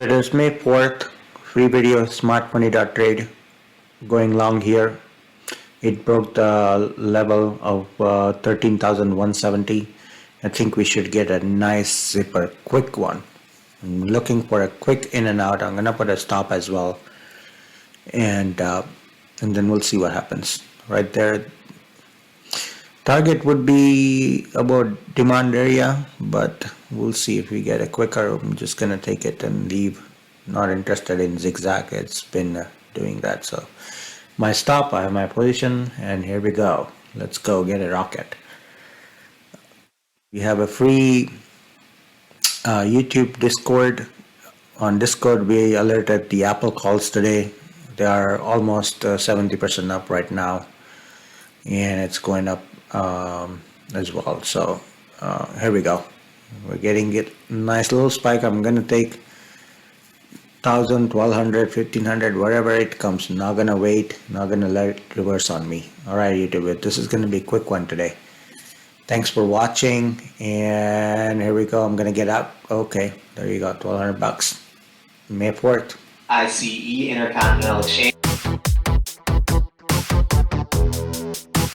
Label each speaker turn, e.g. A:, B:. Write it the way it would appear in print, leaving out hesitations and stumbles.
A: It is May 4th, free video, smart-money.trade, going long here. It broke the level of 13,170. I think we should get a nice zipper, quick one. I'm looking for a quick in and out. I'm going to put a stop as well. And then we'll see what happens. Right there, target would be about demand area, but we'll see if we get a quicker. I'm just gonna take it and leave. Not interested in zigzag. It's been doing that. So my stop, I have my position, and here we go. Let's go get a rocket. We have a free YouTube Discord. On Discord, we alerted the Apple calls today. They are almost 70% up right now, and it's going up as well. So here we go. We're getting it nice little spike. I'm gonna take 1,000, 1,200, 1,500, wherever it comes. Not gonna wait, not gonna let it reverse on me. All right, YouTube, this is gonna be a quick one today. Thanks for watching, and here we go. I'm gonna get out. Okay, there you go, $1,200. May 4th.
B: ICE Intercontinental Exchange.